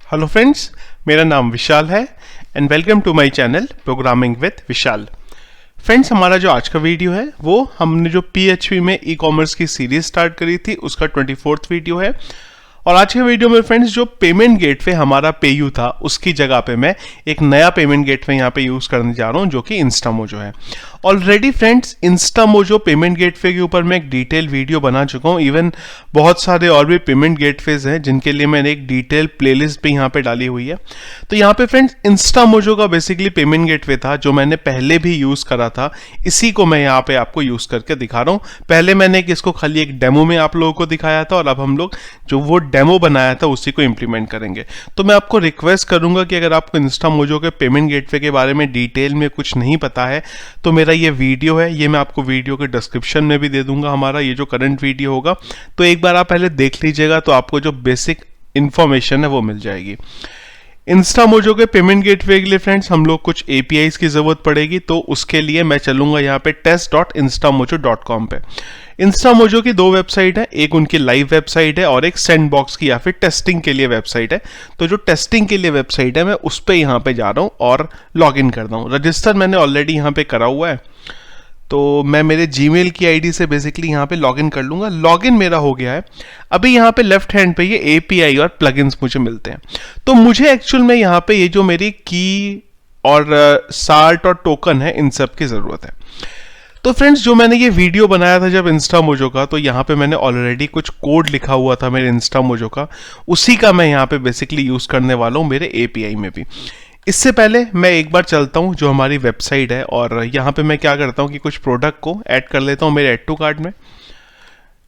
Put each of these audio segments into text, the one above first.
Hello friends, मेरा नाम विशाल है and welcome to my channel programming with Vishal. Friends, हमारा जो आज का वीडियो है वो हमने जो PHP में ई कॉमर्स की सीरीज स्टार्ट करी थी उसका 24th वीडियो है। और आज के वीडियो में फ्रेंड्स जो पेमेंट गेटवे हमारा पेयू था उसकी जगह पे मैं एक नया पेमेंट गेटवे यहाँ पे यूज करने जा रहा हूँ जो कि इंस्टामोजो है। Already friends Instamojo payment gateway के ऊपर मैं एक डिटेल वीडियो बना चुका हूँ। इवन बहुत सारे और भी पेमेंट गेटवेज हैं जिनके लिए मैंने एक डिटेल प्लेलिस्ट भी यहाँ पे डाली हुई है। तो यहाँ पे फ्रेंड्स इंस्टामोजो का बेसिकली पेमेंट गेटवे था जो मैंने पहले भी यूज करा था, इसी को मैं यहाँ पे आपको यूज करके दिखा रहा हूँ। पहले मैंने इसको खाली एक डेमो में आप लोगों को दिखाया था और अब हम लोग जो वो डेमो बनाया था उसी को इंप्लीमेंट करेंगे। तो मैं आपको रिक्वेस्ट करूंगा कि अगर आपको इंस्टामोजो के पेमेंट गेटवे के बारे में डिटेल में कुछ नहीं पता है तो मेरा ये वीडियो है, ये मैं आपको वीडियो के डिस्क्रिप्शन में भी दे दूंगा, हमारा ये जो करंट वीडियो होगा। तो एक बार आप पहले देख लीजिएगा तो आपको जो बेसिक इंफॉर्मेशन है वो मिल जाएगी। इंस्टामोजो के पेमेंट गेटवे के लिए फ्रेंड्स हम लोग कुछ APIs की जरूरत पड़ेगी, तो उसके लिए मैं चलूंगा यहाँ पे test.instamojo.com पे। इंस्टामोजो की दो वेबसाइट है, एक उनकी लाइव वेबसाइट है और एक सैंडबॉक्स की या फिर टेस्टिंग के लिए वेबसाइट है। तो जो टेस्टिंग के लिए वेबसाइट है मैं उस पर यहाँ पे जा रहा हूँ और लॉग इन कर रहा हूँ। रजिस्टर मैंने ऑलरेडी यहाँ पे करा हुआ है, तो मैं मेरे जीमेल की आईडी से बेसिकली यहाँ पे लॉगिन कर लूंगा। लॉगिन मेरा हो गया है। अभी यहाँ पे लेफ्ट हैंड पे ये API और प्लगइन्स मुझे मिलते हैं। तो मुझे एक्चुअल में यहाँ पे ये जो मेरी की और सार्ट और टोकन है इन सब की जरूरत है। तो फ्रेंड्स जो मैंने ये वीडियो बनाया था जब इंस्टामोजो का, तो यहाँ पे मैंने ऑलरेडी कुछ कोड लिखा हुआ था मेरे इंस्टामोजो का, उसी का मैं यहाँ पे बेसिकली यूज करने वाला हूँ मेरे API में भी। इससे पहले मैं एक बार चलता हूं जो हमारी वेबसाइट है और यहाँ पे मैं क्या करता हूं कि कुछ प्रोडक्ट को ऐड कर लेता हूं मेरे ऐड टू कार्ट में।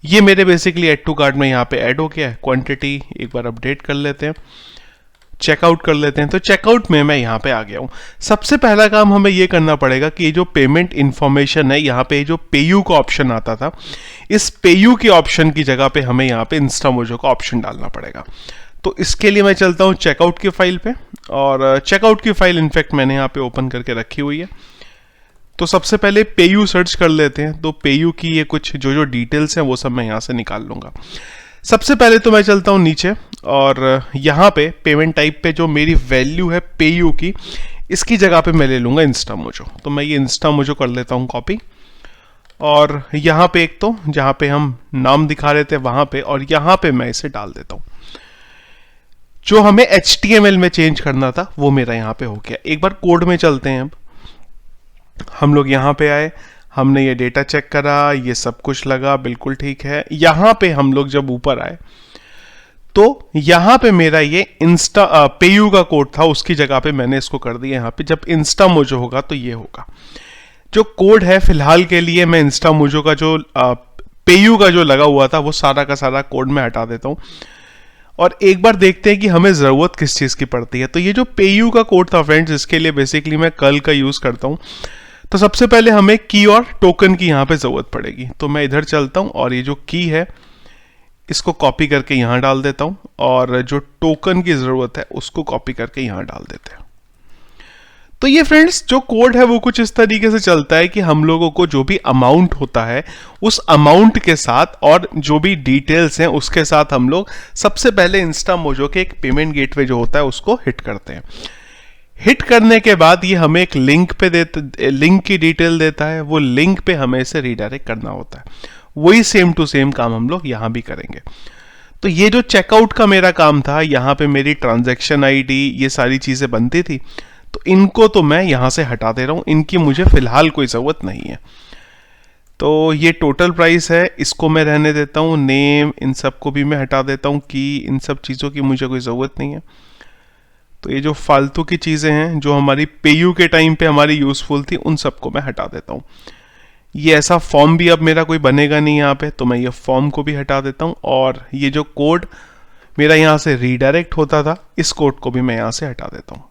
ये मेरे बेसिकली ऐड टू कार्ट में यहाँ पे ऐड हो गया है। क्वांटिटी एक बार अपडेट कर लेते हैं, चेकआउट कर लेते हैं। तो चेकआउट में मैं यहाँ पे आ गया हूँ। सबसे पहला काम हमें ये करना पड़ेगा कि ये जो पेमेंट इन्फॉर्मेशन है, यहाँ पे जो पेयू का ऑप्शन आता था, इस पेयू के ऑप्शन की जगह पे हमें यहाँ पे इंस्टामोजो का ऑप्शन डालना पड़ेगा। तो इसके लिए मैं चलता हूँ चेकआउट की फाइल पे, और चेकआउट की फाइल इनफैक्ट मैंने यहाँ पे ओपन करके रखी हुई है। तो सबसे पहले पेयू सर्च कर लेते हैं। तो पेयू की ये कुछ जो डिटेल्स हैं वो सब मैं यहाँ से निकाल लूंगा। सबसे पहले तो मैं चलता हूँ नीचे और यहाँ पे पेमेंट टाइप पे जो मेरी वैल्यू है पेयू की, इसकी जगह पे मैं ले लूंगा इंस्टामोजो। तो मैं ये इंस्टामोजो कर लेता हूँ कॉपी, और यहाँ पे एक तो जहाँ पे हम नाम दिखा रहे थे वहां पे, और यहाँ पे मैं इसे डाल देता हूँ। जो हमें HTML में चेंज करना था वो मेरा यहाँ पे हो गया। एक बार कोड में चलते हैं। अब हम लोग यहाँ पे आए, हमने ये डेटा चेक करा, ये सब कुछ लगा बिल्कुल ठीक है। यहाँ पे हम लोग जब ऊपर आए तो यहाँ पे मेरा ये पेयू का कोड था, उसकी जगह पे मैंने इसको कर दिया यहाँ पे। जब इंस्टामोजो होगा तो ये होगा। जो कोड है फिलहाल के लिए मैं इंस्टामोजो का जो पेयू का जो लगा हुआ था वो सारा का सारा कोड में हटा देता हूँ और एक बार देखते हैं कि हमें जरूरत किस चीज की पड़ती है। तो ये जो पेयू का कोड था फ्रेंड्स, इसके लिए बेसिकली मैं कर्ल का यूज करता हूँ। तो सबसे पहले हमें की और टोकन की यहाँ पे जरूरत पड़ेगी। तो मैं इधर चलता हूँ और ये जो की है इसको कॉपी करके यहाँ डाल देता हूँ, और जो टोकन की जरूरत है उसको कॉपी करके यहाँ डाल देते हैं। तो ये फ्रेंड्स जो कोड है वो कुछ इस तरीके से चलता है कि हम लोगों को जो भी अमाउंट होता है उस अमाउंट के साथ और जो भी डिटेल्स हैं उसके साथ हम लोग सबसे पहले इंस्टामोजो के एक पेमेंट गेटवे जो होता है उसको हिट करते हैं। हिट करने के बाद ये हमें एक लिंक की डिटेल देता है। वो लिंक पे हमें इसे रीडायरेक्ट करना होता है। वही सेम टू सेम काम हम लोग यहाँ भी करेंगे। तो ये जो चेकआउट का मेरा काम था, यहाँ पे मेरी ट्रांजैक्शन ID ये सारी चीजें बनती थी, तो इनको तो मैं यहां से हटा दे रहा हूं, इनकी मुझे फिलहाल कोई जरूरत नहीं है। तो ये टोटल प्राइस है, इसको मैं रहने देता हूं। नेम इन सब को भी मैं हटा देता हूं कि इन सब चीज़ों की मुझे कोई ज़रूरत नहीं है। तो ये जो फालतू की चीज़ें हैं जो हमारी पेयू के टाइम पे हमारी यूज़फुल थी उन सबको मैं हटा देता हूँ। ये ऐसा फॉर्म भी अब मेरा कोई बनेगा नहीं यहाँ पे, तो मैं ये फॉर्म को भी हटा देता हूँ। और ये जो कोड मेरा यहाँ से रीडायरेक्ट होता था, इस कोड को भी मैं यहाँ से हटा देता हूँ।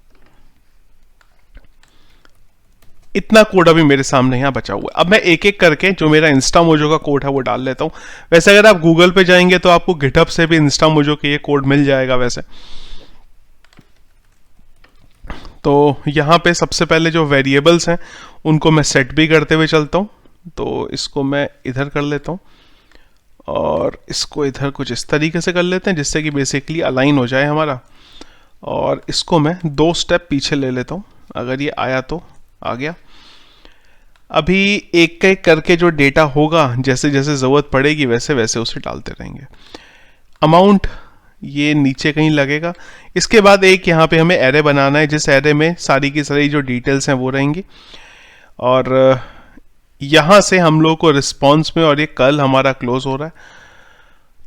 इतना कोड अभी मेरे सामने यहाँ बचा हुआ है। अब मैं एक एक करके जो मेरा इंस्टामोजो का कोड है वो डाल लेता हूँ। वैसे अगर आप गूगल पे जाएंगे तो आपको गिटहब से भी इंस्टामोजो के ये कोड मिल जाएगा वैसे। तो यहाँ पे सबसे पहले जो वेरिएबल्स हैं उनको मैं सेट भी करते हुए चलता हूँ। तो इसको मैं इधर कर लेता हूँ और इसको इधर कुछ इस तरीके से कर लेते हैं जिससे कि बेसिकली अलाइन हो जाए हमारा। और इसको मैं 2 स्टेप पीछे ले लेता हूँ। अगर ये आया तो आ गया। अभी एक एक करके जो डेटा होगा, जैसे जैसे ज़रूरत पड़ेगी वैसे वैसे उसे डालते रहेंगे। अमाउंट ये नीचे कहीं लगेगा। इसके बाद एक यहाँ पे हमें एरे बनाना है, जिस एरे में सारी की सारी जो डिटेल्स हैं वो रहेंगी। और यहाँ से हम लोग को रिस्पॉन्स में, और ये कल हमारा क्लोज हो रहा है,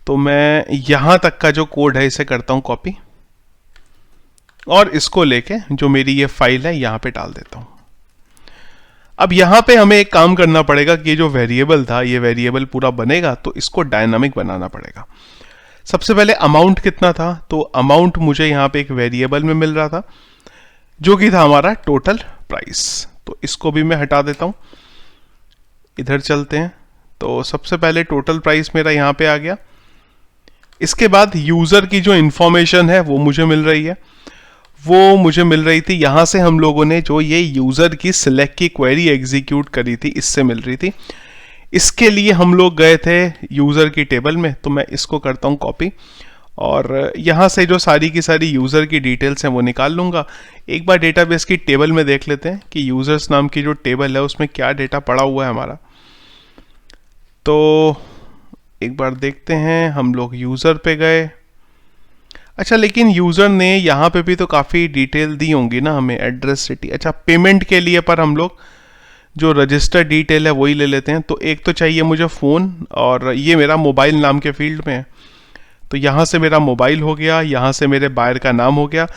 तो मैं यहाँ तक का जो कोड है इसे करता हूँ कॉपी, और इसको लेके जो मेरी ये फाइल है यहाँ पे डाल देता हूँ। अब यहाँ पे हमें एक काम करना पड़ेगा कि जो वेरिएबल था, ये वेरिएबल पूरा बनेगा तो इसको डायनामिक बनाना पड़ेगा। सबसे पहले अमाउंट कितना था, तो अमाउंट मुझे यहाँ पे एक वेरिएबल में मिल रहा था जो कि था हमारा टोटल प्राइस। तो इसको भी मैं हटा देता हूँ। इधर चलते हैं। तो सबसे पहले टोटल प्राइस मेरा यहाँ पे आ गया। इसके बाद यूज़र की जो इन्फॉर्मेशन है वो मुझे मिल रही है। वो मुझे मिल रही थी यहाँ से, हम लोगों ने जो ये यूज़र की सिलेक्ट की क्वेरी एग्जीक्यूट करी थी, इससे मिल रही थी। इसके लिए हम लोग गए थे यूज़र की टेबल में, तो मैं इसको करता हूँ कॉपी, और यहाँ से जो सारी की सारी यूज़र की डिटेल्स हैं वो निकाल लूँगा। एक बार डेटाबेस की टेबल में देख लेते हैं कि यूज़र्स नाम की जो टेबल है उसमें क्या डेटा पड़ा हुआ है हमारा। तो एक बार देखते हैं, हम लोग यूज़र पे गए। अच्छा, लेकिन यूज़र ने यहाँ पे भी तो काफ़ी डिटेल दी होंगी ना हमें, एड्रेस, सिटी। अच्छा, पेमेंट के लिए पर हम लोग जो रजिस्टर डिटेल है वही ले लेते हैं। तो एक तो चाहिए मुझे फ़ोन, और ये मेरा मोबाइल नाम के फील्ड में है, तो यहाँ से मेरा मोबाइल हो गया, यहाँ से मेरे बायर का नाम हो गया।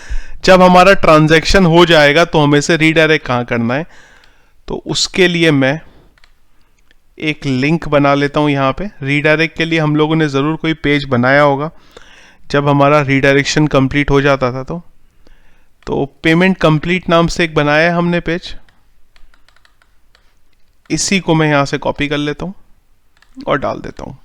जब हमारा ट्रांजैक्शन हो जाएगा तो हमें से रीडायरेक्ट कहाँ करना है, तो उसके लिए मैं एक लिंक बना लेता हूँ यहाँ पे। रीडायरेक्ट के लिए हम लोगों ने ज़रूर कोई पेज बनाया होगा जब हमारा रीडायरेक्शन कंप्लीट हो जाता था। तो पेमेंट कंप्लीट नाम से एक बनाया है हमने पेज, इसी को मैं यहाँ से कॉपी कर लेता हूँ और डाल देता हूँ।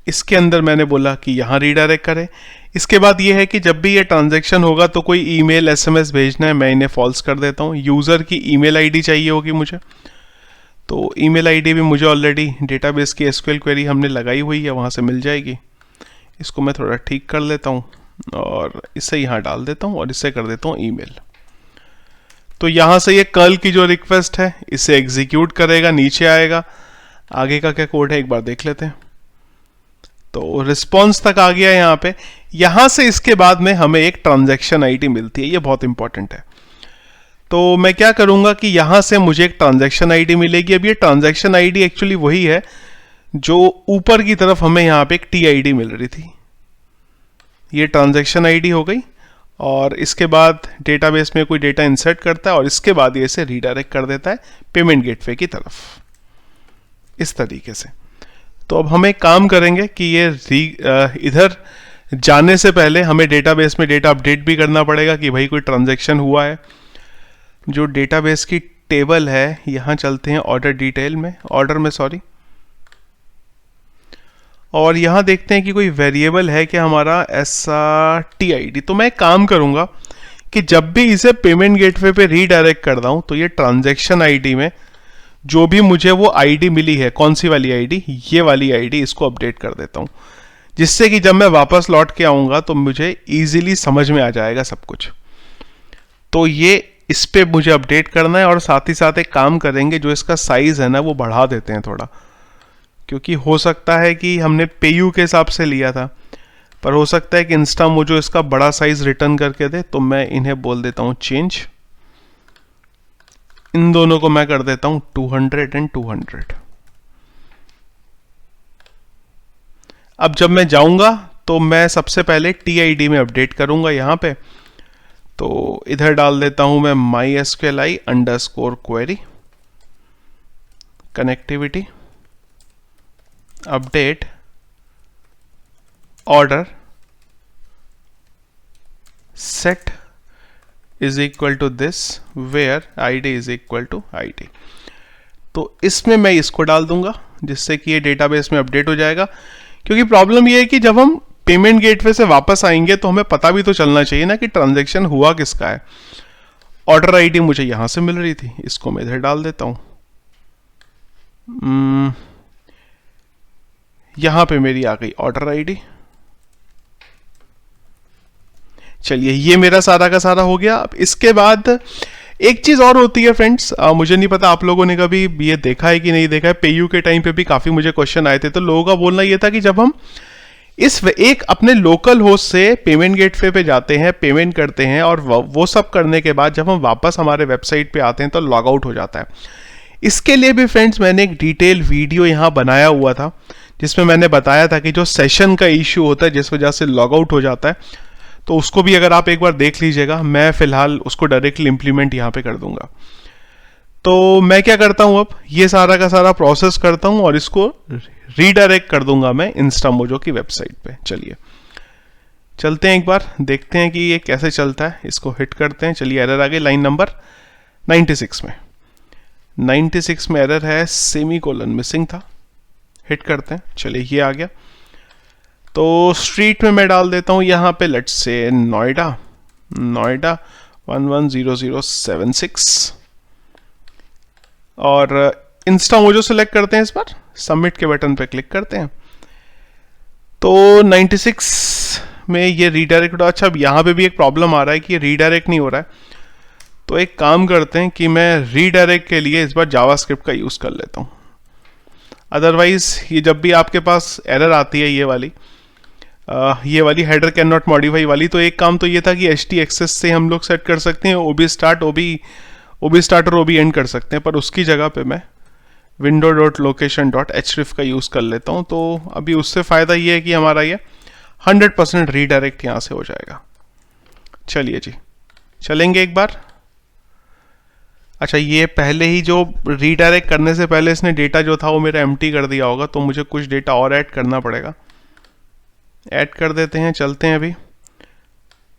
इसके अंदर मैंने बोला कि यहाँ रीडायरेक्ट करें। इसके बाद ये है कि जब भी ये ट्रांजैक्शन होगा तो कोई ईमेल एसएमएस भेजना है, मैं इन्हें फॉल्स कर देता हूँ। यूज़र की ईमेल आईडी चाहिए होगी मुझे, तो ईमेल आईडी भी मुझे ऑलरेडी डेटाबेस की एसक्यूएल क्वेरी हमने लगाई हुई है, वहाँ से मिल जाएगी। इसको मैं थोड़ा ठीक कर लेता हूँ और इसे यहाँ डाल देता हूँ और इसे कर देता हूँ ईमेल। तो यहाँ से ये कर्ल की जो रिक्वेस्ट है इसे एग्जीक्यूट करेगा, नीचे आएगा। आगे का क्या कोड है एक बार देख लेते हैं। तो रिस्पॉन्स तक आ गया यहाँ पे। यहाँ से इसके बाद में हमें एक ट्रांजैक्शन आईडी मिलती है, ये बहुत इंपॉर्टेंट है। तो मैं क्या करूँगा कि यहाँ से मुझे एक ट्रांजैक्शन आईडी मिलेगी। अब ये ट्रांजैक्शन आईडी एक्चुअली वही है जो ऊपर की तरफ हमें यहाँ पे एक टीआईडी मिल रही थी। ये ट्रांजैक्शन आईडी हो गई, और इसके बाद डेटाबेस में कोई डेटा इंसर्ट करता है और इसके बाद ये इसे रीडायरेक्ट कर देता है पेमेंट गेटवे की तरफ, इस तरीके से। तो अब हम एक काम करेंगे कि ये इधर जाने से पहले हमें डेटाबेस में डेटा अपडेट भी करना पड़ेगा कि भाई कोई ट्रांजैक्शन हुआ है। जो डेटाबेस की टेबल है, यहाँ चलते हैं ऑर्डर डिटेल में, और यहाँ देखते हैं कि कोई वेरिएबल है कि हमारा ऐसा टीआईडी। तो मैं एक काम करूँगा कि जब भी इसे पेमेंट गेटवे पे रीडायरेक्ट कर रहा हूँ तो ये ट्रांजैक्शन आईडी में जो भी मुझे वो आईडी मिली है, कौन सी वाली आईडी, ये वाली आईडी, इसको अपडेट कर देता हूँ, जिससे कि जब मैं वापस लौट के आऊँगा तो मुझे ईजिली समझ में आ जाएगा सब कुछ। तो ये इस पे मुझे अपडेट करना है, और साथ ही साथ एक काम करेंगे, जो इसका साइज़ है ना वो बढ़ा देते हैं थोड़ा, क्योंकि हो सकता है कि हमने पेयू के हिसाब से लिया था, पर हो सकता है कि इंस्टा मुझे इसका बड़ा साइज रिटर्न करके दे। तो मैं इन्हें बोल देता हूँ चेंज, इन दोनों को मैं कर देता हूँ 200 एंड 200। अब जब मैं जाऊंगा तो मैं सबसे पहले टीआईडी में अपडेट करूंगा यहाँ पे। तो इधर डाल देता हूँ मैं MySQLi_query connectivity update order set is equal to this where ID is equal to ID. तो इसमें मैं इसको डाल दूंगा, जिससे कि ये डेटाबेस में अपडेट हो जाएगा। क्योंकि प्रॉब्लम ये है कि जब हम पेमेंट गेटवे से वापस आएंगे तो हमें पता भी तो चलना चाहिए ना कि ट्रांजैक्शन हुआ किसका है। ऑर्डर आईडी मुझे यहां से मिल रही थी, इसको मैं इधर डाल देता हूं। यहां पे मेरी आ गई ऑर्डर आईडी। चलिए ये मेरा सारा का सारा हो गया। अब इसके बाद एक चीज़ और होती है फ्रेंड्स, मुझे नहीं पता आप लोगों ने कभी ये देखा है कि नहीं देखा है। पेयू के टाइम पे भी काफ़ी मुझे क्वेश्चन आए थे, तो लोगों का बोलना ये था कि जब हम एक अपने लोकल होस्ट से पेमेंट गेटवे पे जाते हैं, पेमेंट करते हैं, और वो सब करने के बाद जब हम वापस हमारे वेबसाइट पे आते हैं तो लॉग आउट हो जाता है। इसके लिए भी फ्रेंड्स मैंने एक डिटेल वीडियो यहाँ बनाया हुआ था, जिसमें मैंने बताया था कि जो सेशन का इश्यू होता है जिस वजह से लॉग आउट हो जाता है, तो उसको भी अगर आप एक बार देख लीजिएगा। मैं फिलहाल उसको डायरेक्टली इंप्लीमेंट यहाँ पे कर दूंगा। तो मैं क्या करता हूँ, अब ये सारा का सारा प्रोसेस करता हूँ और इसको रीडायरेक्ट कर दूंगा मैं इंस्टामोजो की वेबसाइट पे। चलिए चलते हैं, एक बार देखते हैं कि ये कैसे चलता है। इसको हिट करते हैं। चलिए एरर आ गई लाइन नंबर 96 में। 96 में एरर है, सेमी कोलन मिसिंग था। हिट करते हैं। चलिए ये आ गया। तो स्ट्रीट में मैं डाल देता हूँ यहाँ पे, लेट्स से नोएडा 110076 और इंस्टामोजो सेलेक्ट करते हैं। इस बार सबमिट के बटन पे क्लिक करते हैं। तो 96 में ये रीडायरेक्ट हो। अच्छा, अब यहाँ पे भी एक प्रॉब्लम आ रहा है कि ये रीडायरेक्ट नहीं हो रहा है। तो एक काम करते हैं कि मैं रीडायरेक्ट के लिए इस बार जावास्क्रिप्ट का यूज़ कर लेता हूँ। अदरवाइज ये जब भी आपके पास एरर आती है ये वाली हेडर कैन नॉट मॉडिफाई वाली, तो एक काम तो ये था कि htxs से हम लोग सेट कर सकते हैं ob start और ob end कर सकते हैं, पर उसकी जगह पे मैं window.location.href का यूज़ कर लेता हूँ। तो अभी उससे फ़ायदा ये है कि हमारा ये 100% रीडायरेक्ट यहाँ से हो जाएगा। चलिए जी चलेंगे एक बार। अच्छा, ये पहले ही जो रीडायरेक्ट करने से पहले इसने डेटा जो था वो मेरा एम्प्टी कर दिया होगा, तो मुझे कुछ डेटा और ऐड करना पड़ेगा। ऐड कर देते हैं। चलते हैं अभी।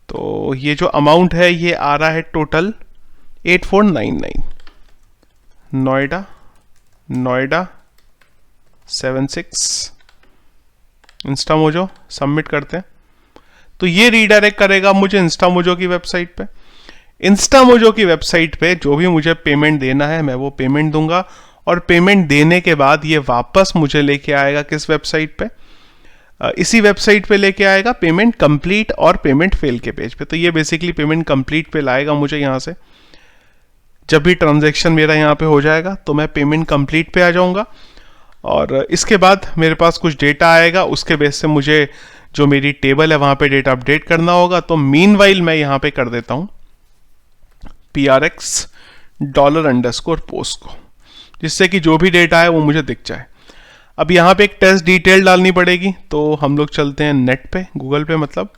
तो ये जो अमाउंट है ये आ रहा है टोटल 8499। नोएडा 76 इंस्टामोजो सबमिट करते हैं। तो ये रीडायरेक्ट करेगा मुझे इंस्टामोजो की वेबसाइट पे। इंस्टामोजो की वेबसाइट पे जो भी मुझे पेमेंट देना है मैं वो पेमेंट दूंगा, और पेमेंट देने के बाद ये वापस मुझे लेके आएगा किस वेबसाइट पे, इसी वेबसाइट पे लेके आएगा पेमेंट कंप्लीट और पेमेंट फेल के पेज पे। तो ये बेसिकली पेमेंट कंप्लीट पे लाएगा मुझे यहाँ से। जब भी ट्रांजैक्शन मेरा यहाँ पे हो जाएगा तो मैं पेमेंट कंप्लीट पे आ जाऊँगा, और इसके बाद मेरे पास कुछ डेटा आएगा। उसके बेस से मुझे जो मेरी टेबल है वहाँ पे डेटा अपडेट करना होगा। तो मीनवाइल मैं यहाँ पे कर देता हूँ PRX $_ को, जिससे कि जो भी डेटा है वो मुझे दिख जाए। अब यहाँ पे एक टेस्ट डिटेल डालनी पड़ेगी, तो हम लोग चलते हैं नेट पे, गूगल पे मतलब,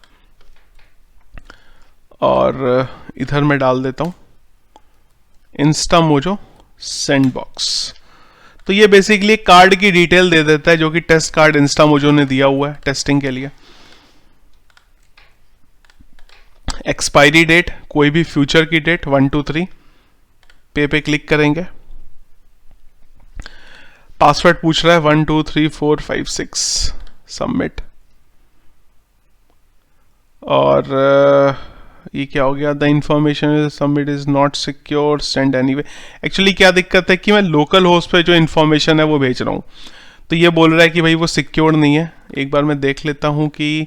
और इधर मैं डाल देता हूँ इंस्टामोजो सैंडबॉक्स। तो ये बेसिकली कार्ड की डिटेल दे देता है, जो कि टेस्ट कार्ड इंस्टामोजो ने दिया हुआ है टेस्टिंग के लिए। एक्सपायरी डेट, कोई भी फ्यूचर की डेट 1 2 3 पे क्लिक करेंगे। पासवर्ड पूछ रहा है 1 2 3 4 5 6 सबमिट। और ये क्या हो गया, the information submit is not secure send anyway. Actually क्या दिक्कत है कि मैं लोकल होस्ट पे जो इन्फॉर्मेशन है वो भेज रहा हूँ, तो ये बोल रहा है कि भाई वो सिक्योर नहीं है। एक बार मैं देख लेता हूँ कि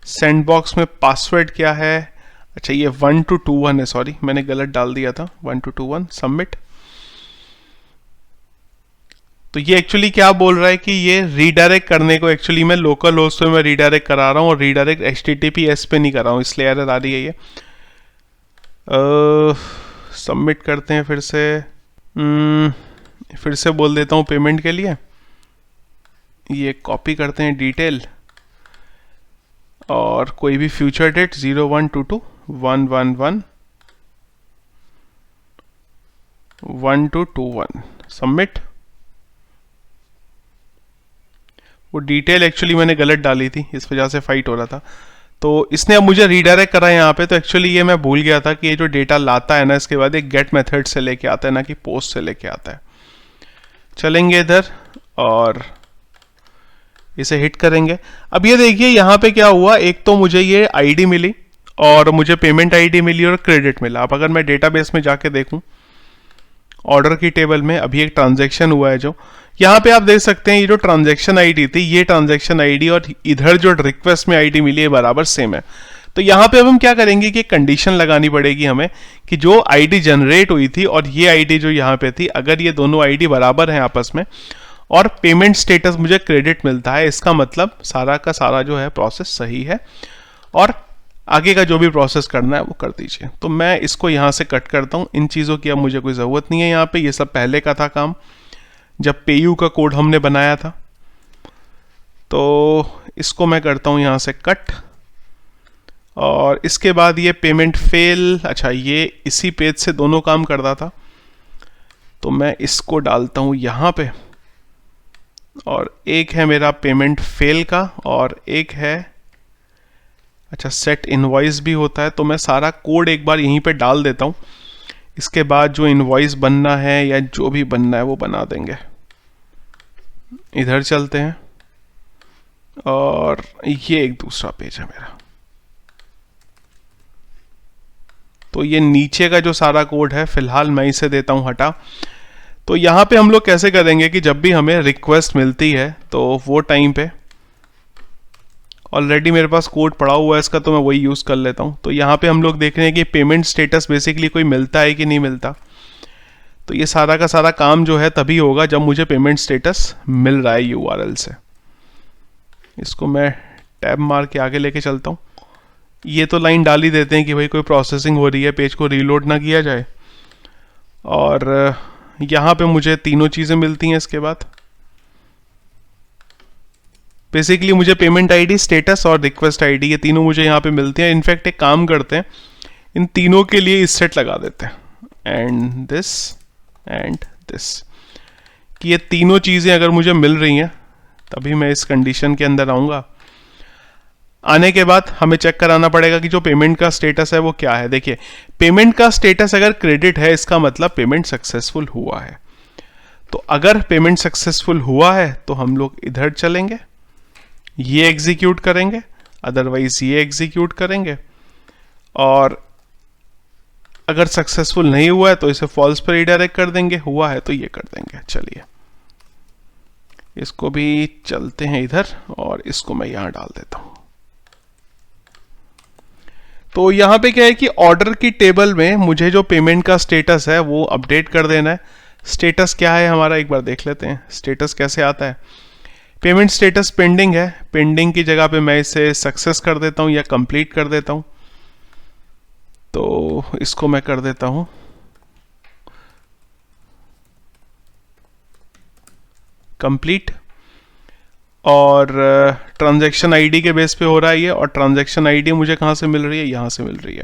सैंडबॉक्स में पासवर्ड क्या है। अच्छा, ये 1 2 2 1 है, सॉरी मैंने गलत डाल दिया था, 1 2 2 1 सबमिट। तो ये एक्चुअली क्या बोल रहा है कि ये रीडायरेक्ट करने को, एक्चुअली मैं लोकल होस्ट पे मैं रीडायरेक्ट करा रहा हूँ और रीडायरेक्ट HTTPS पे नहीं कर रहा हूँ, इसलिए एरर आ रही है ये। सबमिट करते हैं फिर से बोल देता हूँ पेमेंट के लिए। ये कॉपी करते हैं डिटेल, और कोई भी फ्यूचर डेट 0122111221 सबमिट। वो डिटेल एक्चुअली मैंने गलत डाली थी, इस वजह से फाइट हो रहा था। तो इसने अब मुझे रीडायरेक्ट करा है यहाँ पे। तो एक्चुअली ये मैं भूल गया था कि ये जो डेटा लाता है ना, इसके बाद एक गेट मेथड से लेके आता है, ना कि पोस्ट से लेके आता है। चलेंगे इधर और इसे हिट करेंगे। अब ये देखिए यहाँ पे क्या हुआ, एक तो मुझे ये आईडी मिली और मुझे पेमेंट आईडी मिली और क्रेडिट मिला। अब अगर मैं डेटाबेस में जाके देखूं, ऑर्डर की टेबल में अभी एक ट्रांजैक्शन हुआ है, जो यहाँ पे आप देख सकते हैं, ये जो ट्रांजैक्शन आईडी थी, ये ट्रांजैक्शन आईडी और इधर जो रिक्वेस्ट में आईडी मिली है बराबर सेम है। तो यहाँ पे अब हम क्या करेंगे कि कंडीशन लगानी पड़ेगी हमें कि जो आईडी जनरेट हुई थी और ये आईडी जो यहाँ पे थी, अगर ये दोनों आईडी बराबर हैं आपस में और पेमेंट स्टेटस मुझे क्रेडिट मिलता है, इसका मतलब सारा का सारा जो है प्रोसेस सही है और आगे का जो भी प्रोसेस करना है वो कर दीजिए। तो मैं इसको यहाँ से कट करता हूँ, इन चीज़ों की अब मुझे कोई ज़रूरत नहीं है यहाँ पे। ये सब पहले का था काम, जब पेयू का कोड हमने बनाया था। तो इसको मैं करता हूँ यहाँ से कट, और इसके बाद ये पेमेंट फेल, अच्छा ये इसी पेज से दोनों काम करता था, तो मैं इसको डालता हूँ यहाँ पे। और एक है मेरा पेमेंट फेल का और एक है, अच्छा सेट इनवॉइस भी होता है। तो मैं सारा कोड एक बार यहीं पे डाल देता हूँ, इसके बाद जो इनवॉइस बनना है या जो भी बनना है वो बना देंगे। इधर चलते हैं और ये एक दूसरा पेज है मेरा। तो ये नीचे का जो सारा कोड है फिलहाल मैं इसे देता हूं हटा। तो यहाँ पे हम लोग कैसे करेंगे कि जब भी हमें रिक्वेस्ट मिलती है तो वो टाइम पे, ऑलरेडी मेरे पास कोड पड़ा हुआ है इसका, तो मैं वही यूज़ कर लेता हूँ। तो यहाँ पे हम लोग देख रहे हैं कि पेमेंट स्टेटस बेसिकली कोई मिलता है कि नहीं मिलता। तो ये सारा का सारा काम जो है तभी होगा जब मुझे पेमेंट स्टेटस मिल रहा है यूआरएल से। इसको मैं टैब मार के आगे लेके चलता हूँ। ये तो लाइन डाल ही देते हैं कि भाई कोई प्रोसेसिंग हो रही है, पेज को रीलोड ना किया जाए। और यहाँ पे मुझे तीनों चीज़ें मिलती हैं। इसके बाद बेसिकली मुझे पेमेंट आईडी, स्टेटस और रिक्वेस्ट आईडी, ये तीनों मुझे यहाँ पे मिलती हैं। इनफैक्ट एक काम करते हैं, इन तीनों के लिए इस सेट लगा देते हैं, एंड दिस, कि ये तीनों चीज़ें अगर मुझे मिल रही हैं तभी मैं इस कंडीशन के अंदर आऊँगा। आने के बाद हमें चेक कराना पड़ेगा कि जो पेमेंट का स्टेटस है वो क्या है। देखिए, पेमेंट का स्टेटस अगर क्रेडिट है, इसका मतलब पेमेंट सक्सेसफुल हुआ है। तो अगर पेमेंट सक्सेसफुल हुआ है तो हम लोग इधर चलेंगे, ये एग्जीक्यूट करेंगे, अदरवाइज ये एग्जीक्यूट करेंगे। और अगर सक्सेसफुल नहीं हुआ है तो इसे फॉल्स पर रिडायरेक्ट कर देंगे, हुआ है तो ये कर देंगे। चलिए इसको भी चलते हैं इधर, और इसको मैं यहां डाल देता हूं। तो यहाँ पे क्या है कि ऑर्डर की टेबल में मुझे जो पेमेंट का स्टेटस है वो अपडेट कर देना है। स्टेटस क्या है हमारा, एक बार देख लेते हैं स्टेटस कैसे आता है। पेमेंट स्टेटस पेंडिंग है, पेंडिंग की जगह पे मैं इसे सक्सेस कर देता हूँ या कंप्लीट कर देता हूँ। तो इसको मैं कर देता हूँ कंप्लीट, और ट्रांजैक्शन आईडी के बेस पे हो रहा है ये। और ट्रांजैक्शन आईडी मुझे कहाँ से मिल रही है, यहाँ से मिल रही है।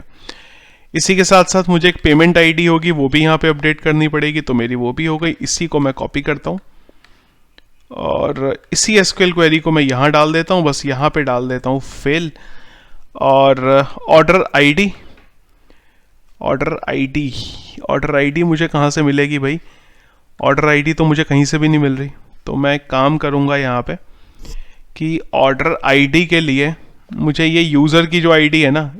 इसी के साथ साथ मुझे एक पेमेंट आईडी होगी, वो भी यहाँ पे अपडेट करनी पड़ेगी, तो मेरी वो भी हो गई। इसी को मैं कॉपी करता हूँ और इसी एसक्यूएल क्वेरी को मैं यहाँ डाल देता हूँ, बस यहाँ पे डाल देता हूँ फेल। और ऑर्डर आईडी मुझे कहाँ से मिलेगी भाई, ऑर्डर आईडी तो मुझे कहीं से भी नहीं मिल रही। तो मैं एक काम करूँगा यहाँ पे कि ऑर्डर आईडी के लिए मुझे ये यूज़र की जो आईडी है ना,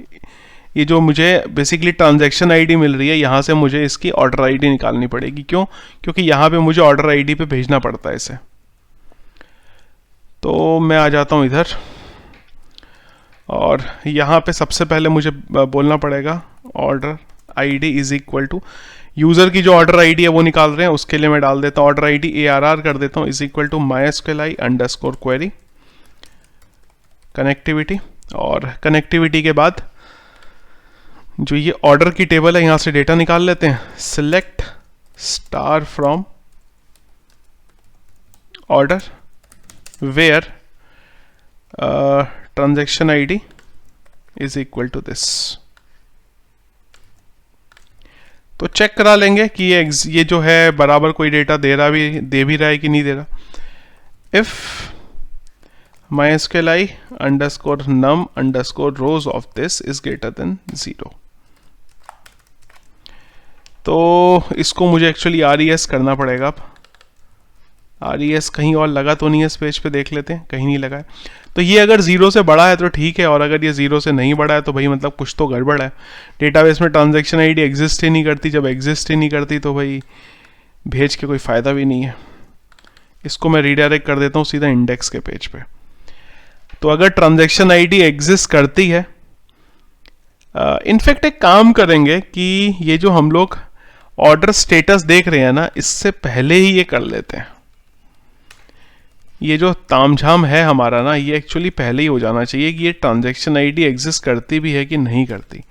ये जो मुझे बेसिकली ट्रांजैक्शन आईडी मिल रही है, यहाँ से मुझे इसकी ऑर्डर आईडी निकालनी पड़ेगी। क्यों? क्योंकि यहाँ पे मुझे ऑर्डर आईडी पे भेजना पड़ता है इसे। तो मैं आ जाता हूँ इधर, और यहाँ पे सबसे पहले मुझे बोलना पड़ेगा order ID is equal to user की जो ऑर्डर आईडी है वो निकाल रहे हैं, उसके लिए मैं डाल देता हूँ ऑर्डर आईडी ARR कर देता हूँ is equal to mysqli_query connectivity. और कनेक्टिविटी के बाद जो ये ऑर्डर की टेबल है यहाँ से डेटा निकाल लेते हैं। Select star from order where transaction ID is equal to this. तो चेक करा लेंगे कि ये जो है बराबर कोई डेटा दे भी रहा है कि नहीं दे रहा। If mysqli_num_rows of this is greater than 0, तो इसको मुझे एक्चुअली RES करना पड़ेगा। अब RES कहीं और लगा तो नहीं है इस पेज पे, देख लेते हैं, कहीं नहीं लगा है। तो ये अगर 0 से बड़ा है तो ठीक है, और अगर ये 0 से नहीं बड़ा है तो भाई मतलब कुछ तो गड़बड़ है। डेटाबेस में ट्रांजैक्शन आईडी एग्जिस्ट ही नहीं करती, जब एग्जिस्ट ही नहीं करती तो भाई भेज के कोई फ़ायदा भी नहीं है। इसको मैं रीडायरेक्ट कर देता हूँ सीधा इंडेक्स के पेज पे। तो अगर ट्रांजैक्शन आईडी एग्जिस्ट करती है इनफैक्ट एक काम करेंगे कि ये जो हम लोग ऑर्डर स्टेटस देख रहे हैं ना, इससे पहले ही ये कर लेते हैं। ये जो तामझाम है हमारा ना, ये एक्चुअली पहले ही हो जाना चाहिए कि ये ट्रांजैक्शन आईडी एग्जिस्ट करती भी है कि नहीं करती।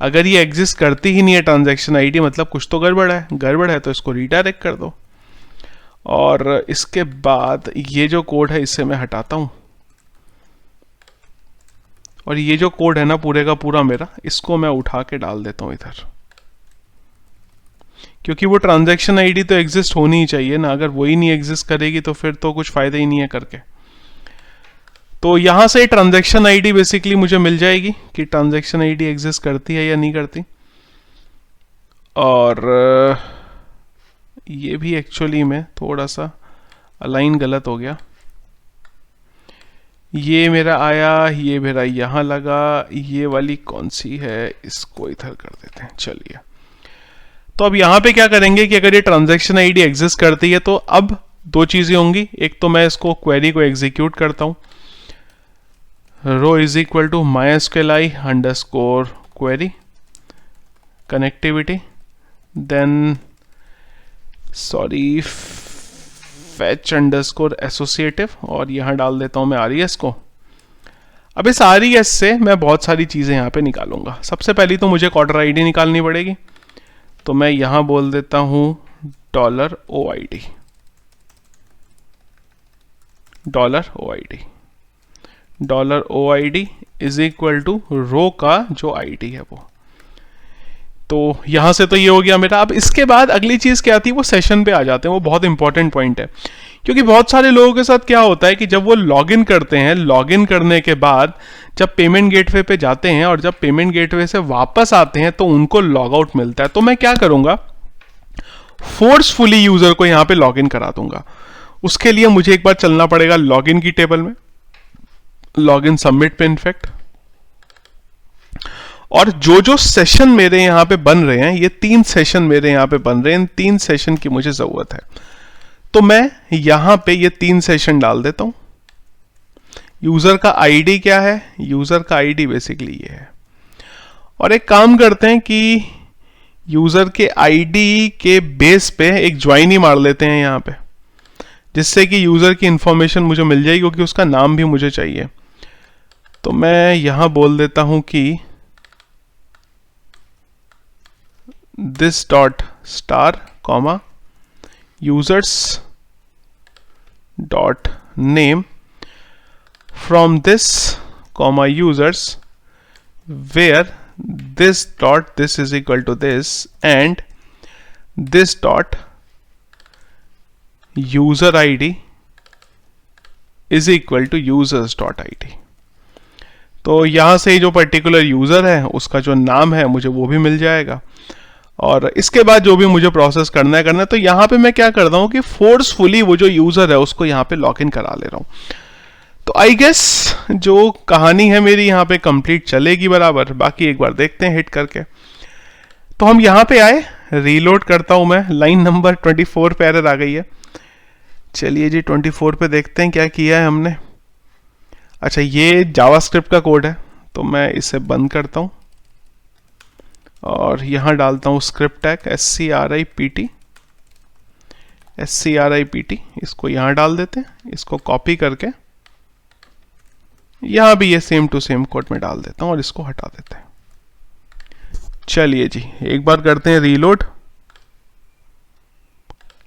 अगर ये एग्जिस्ट करती ही नहीं है ट्रांजैक्शन आईडी, मतलब कुछ तो गड़बड़ है। गड़बड़ है तो इसको रीडायरेक्ट कर दो। और इसके बाद ये जो कोड है इसे मैं हटाता हूँ, और ये जो कोड है ना पूरे का पूरा मेरा, इसको मैं उठा के डाल देता हूँ इधर, क्योंकि वो ट्रांजैक्शन आईडी तो एग्जिस्ट होनी ही चाहिए ना। अगर वही नहीं एग्जिस्ट करेगी तो फिर तो कुछ फायदा ही नहीं है करके। तो यहाँ से ट्रांजैक्शन आईडी बेसिकली मुझे मिल जाएगी कि ट्रांजैक्शन आईडी एग्जिस्ट करती है या नहीं करती। और ये भी एक्चुअली में थोड़ा सा अलाइन गलत हो गया। ये मेरा आया, ये मेरा यहाँ लगा, ये वाली कौन सी है, इसको इधर कर देते हैं। चलिए, तो अब यहाँ पे क्या करेंगे कि अगर ये ट्रांजैक्शन आईडी एग्जिस्ट करती है तो अब दो चीजें होंगी। एक तो मैं इसको क्वेरी को एग्जीक्यूट करता हूँ, row is equal to MySQLi underscore query connectivity, then sorry fetch underscore associative, और यहाँ डाल देता हूँ मैं RES को। अब इस RES से मैं बहुत सारी चीज़ें यहाँ पे निकालूंगा। सबसे पहली तो मुझे ऑर्डर आईडी निकालनी पड़ेगी, तो मैं यहाँ बोल देता हूँ $OID, $OID is equal to row का जो आईडी है वो। तो यहां से तो ये हो गया मेरा। अब इसके बाद अगली चीज क्या आती है, वो सेशन पे आ जाते हैं। वो बहुत इंपॉर्टेंट पॉइंट है, क्योंकि बहुत सारे लोगों के साथ क्या होता है कि जब वो लॉगिन करते हैं, लॉगिन करने के बाद जब पेमेंट गेटवे पे जाते हैं और जब पेमेंट गेटवे से वापस आते हैं तो उनको लॉग आउट मिलता है। तो मैं क्या करूंगा, फोर्सफुली यूजर को यहां पे लॉगिन करा दूंगा। उसके लिए मुझे एक बार चलना पड़ेगा लॉगिन की टेबल में, लॉगिन सबमिट पे इनफैक्ट, और जो जो सेशन मेरे यहां पे बन रहे हैं, ये 3 सेशन मेरे यहां पे बन रहे हैं, इन 3 सेशन की मुझे जरूरत है। तो मैं यहां पे ये 3 सेशन डाल देता हूं। यूजर का आईडी क्या है, यूजर का आईडी बेसिकली ये है। और एक काम करते हैं कि यूजर के आईडी के बेस पे एक ज्वाइन ही मार लेते हैं यहां पे, जिससे कि यूजर की इंफॉर्मेशन मुझे मिल जाएगी, क्योंकि उसका नाम भी मुझे चाहिए। तो मैं यहां बोल देता हूं कि this dot star comma users dot name from this comma users where this dot this is equal to this and this dot user id is equal to users dot id। तो यहां से जो पर्टिकुलर यूजर है उसका जो नाम है मुझे वो भी मिल जाएगा। और इसके बाद जो भी मुझे प्रोसेस करना है। तो यहाँ पे मैं क्या कर रहा हूँ कि फोर्सफुली वो जो यूजर है उसको यहाँ पे लॉग इन करा ले रहा हूँ। तो आई गेस जो कहानी है मेरी यहाँ पे कंप्लीट चलेगी बराबर। बाकी एक बार देखते हैं हिट करके। तो हम यहाँ पे आए, रीलोड करता हूँ मैं, लाइन नंबर 24 पे एरर आ गई है। चलिए जी 24 पे देखते हैं क्या किया है हमने। अच्छा, ये जावास्क्रिप्ट का कोड है, तो मैं इसे बंद करता हूँ और यहां डालता हूं स्क्रिप्ट टैग SCRIPT। इसको यहां डाल देते हैं, इसको कॉपी करके यहां भी ये सेम टू सेम कोड में डाल देता हूं और इसको हटा देते हैं। चलिए जी एक बार करते हैं रीलोड।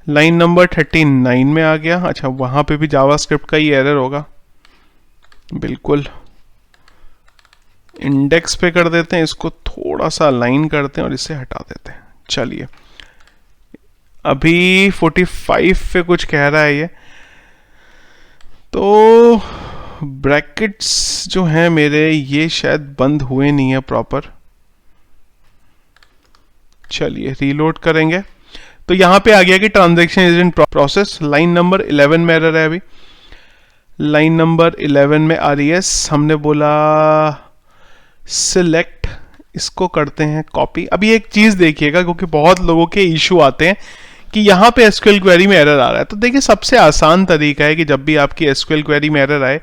लाइन नंबर 39 में आ गया। अच्छा, वहां पे भी जावास्क्रिप्ट का ही एरर होगा बिल्कुल। इंडेक्स पे कर देते हैं, इसको थोड़ा सा अलाइन करते हैं और इसे हटा देते हैं। चलिए, अभी 45 पे कुछ कह रहा है ये। तो ब्रैकेट्स जो हैं मेरे, ये शायद बंद हुए नहीं है प्रॉपर। चलिए रीलोड करेंगे तो यहां पे आ गया कि transaction is in process. Line number 11 में एरर है अभी। लाइन नंबर 11 में RES हमने बोला सिलेक्ट, इसको करते हैं कॉपी। अभी एक चीज देखिएगा, क्योंकि बहुत लोगों के इशू आते हैं कि यहाँ पे SQL क्वेरी में एरर आ रहा है। तो देखिए, सबसे आसान तरीका है कि जब भी आपकी SQL क्वेरी में एरर आए,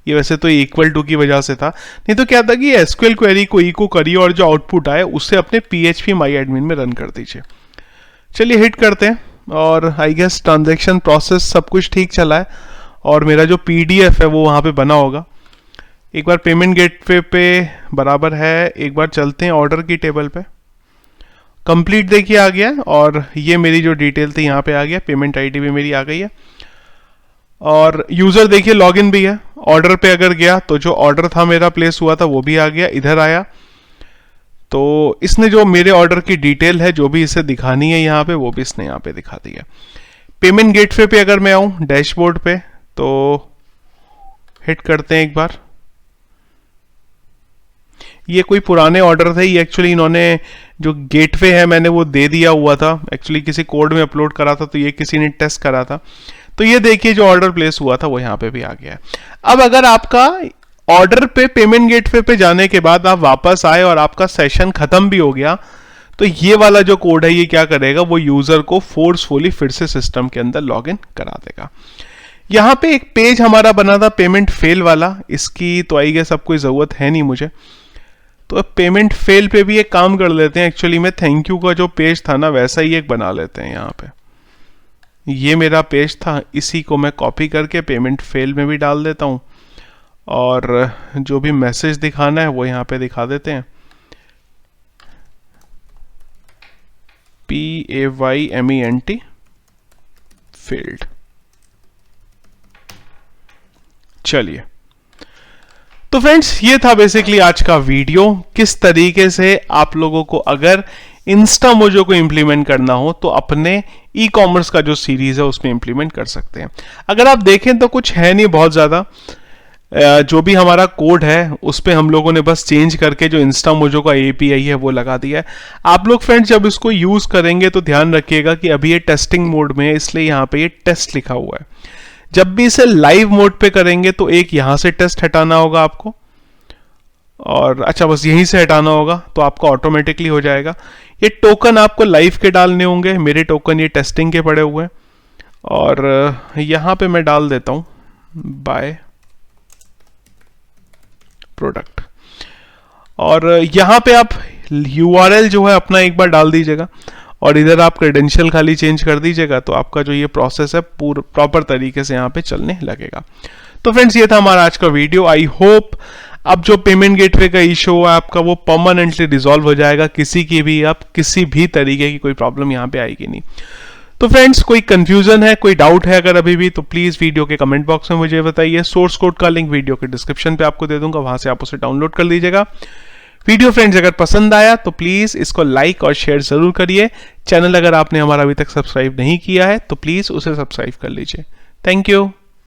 ये वैसे तो इक्वल टू की वजह से था, नहीं तो क्या था कि एसक्यूएल क्वेरी को इको करिए और जो आउटपुट आए उससे अपने PHP माई एडमिन में रन कर दीजिए। चलिए हिट करते हैं, और आई गेस ट्रांजैक्शन प्रोसेस सब कुछ ठीक चला है और मेरा जो PDF है वो वहाँ पे बना होगा। एक बार पेमेंट गेटवे पे बराबर है, एक बार चलते हैं ऑर्डर की टेबल पे। कंप्लीट देखिए आ गया, और ये मेरी जो डिटेल थी यहाँ पे आ गया, पेमेंट आईडी भी मेरी आ गई है, और यूजर देखिए लॉगिन भी है। ऑर्डर पे अगर गया तो जो ऑर्डर था मेरा प्लेस हुआ था वो भी आ गया, इधर आया तो इसने जो मेरे ऑर्डर की डिटेल है जो भी इसे दिखानी है यहाँ पे वो भी इसने यहाँ पे दिखा दी है। पेमेंट गेटवे पे अगर मैं आऊँ डैशबोर्ड पे तो हिट करते हैं एक बार। ये कोई पुराने ऑर्डर थे, ये एक्चुअली इन्होंने जो गेटवे है मैंने वो दे दिया हुआ था, एक्चुअली किसी कोड में अपलोड करा था तो ये किसी ने टेस्ट करा था। तो ये देखिए जो ऑर्डर प्लेस हुआ था वो यहाँ पे भी आ गया है। अब अगर आपका ऑर्डर पे पेमेंट गेटवे पे जाने के बाद आप वापस आए और आपका सेशन खत्म भी हो गया, तो ये वाला जो कोड है ये क्या करेगा, वो यूजर को फोर्सफुली फिर से सिस्टम के अंदर लॉग इन करा देगा। यहाँ पे एक पेज हमारा बना था पेमेंट फेल वाला, इसकी तो आई गेस अब कोई जरूरत है नहीं मुझे, तो अब पेमेंट फेल पे भी एक काम कर लेते हैं। एक्चुअली में थैंक यू का जो पेज था ना वैसा ही एक बना लेते हैं। यहाँ पे ये मेरा पेज था, इसी को मैं कॉपी करके पेमेंट फेल में भी डाल देता हूँ, और जो भी मैसेज दिखाना है वो यहाँ पे दिखा देते हैं, PAYMENT फेल्ड। चलिए, तो फ्रेंड्स ये था बेसिकली आज का वीडियो, किस तरीके से आप लोगों को अगर इंस्टामोजो को इंप्लीमेंट करना हो तो अपने ई कॉमर्स का जो सीरीज है उसमें इंप्लीमेंट कर सकते हैं। अगर आप देखें तो कुछ है नहीं बहुत ज़्यादा, जो भी हमारा कोड है उस पर हम लोगों ने बस चेंज करके जो इंस्टामोजो का API है वो लगा दिया है। आप लोग फ्रेंड्स जब इसको यूज़ करेंगे तो ध्यान रखिएगा कि अभी ये टेस्टिंग मोड में है, इसलिए यहाँ पे ये टेस्ट लिखा हुआ है। जब भी इसे लाइव मोड पे करेंगे तो एक यहाँ से टेस्ट हटाना होगा आपको, और अच्छा बस यहीं से हटाना होगा तो आपका ऑटोमेटिकली हो जाएगा। ये टोकन आपको लाइव के डालने होंगे, मेरे टोकन ये टेस्टिंग के पड़े हुए हैं, और यहाँ पे मैं डाल देता हूँ बाय प्रोडक्ट, और यहाँ पे आप URL जो है अपना एक बार डाल दीजिएगा, और इधर आप क्रेडेंशियल खाली चेंज कर दीजिएगा तो आपका जो ये प्रोसेस है पूरा प्रॉपर तरीके से यहाँ पे चलने लगेगा। तो फ्रेंड्स ये था हमारा आज का वीडियो। आई होप अब जो पेमेंट गेटवे का इशू है आपका वो परमानेंटली रिजॉल्व हो जाएगा, किसी की भी आप किसी भी तरीके की कोई प्रॉब्लम यहाँ पे आएगी नहीं। तो फ्रेंड्स कोई कंफ्यूजन है, कोई डाउट है अगर अभी भी, तो प्लीज वीडियो के कमेंट बॉक्स में मुझे बताइए। सोर्स कोड का लिंक वीडियो के डिस्क्रिप्शन पे आपको दे दूंगा, वहां से आप उसे डाउनलोड कर लीजिएगा। वीडियो फ्रेंड्स अगर पसंद आया तो प्लीज इसको लाइक और शेयर जरूर करिए। चैनल अगर आपने हमारा अभी तक सब्सक्राइब नहीं किया है तो प्लीज उसे सब्सक्राइब कर लीजिए। Thank you.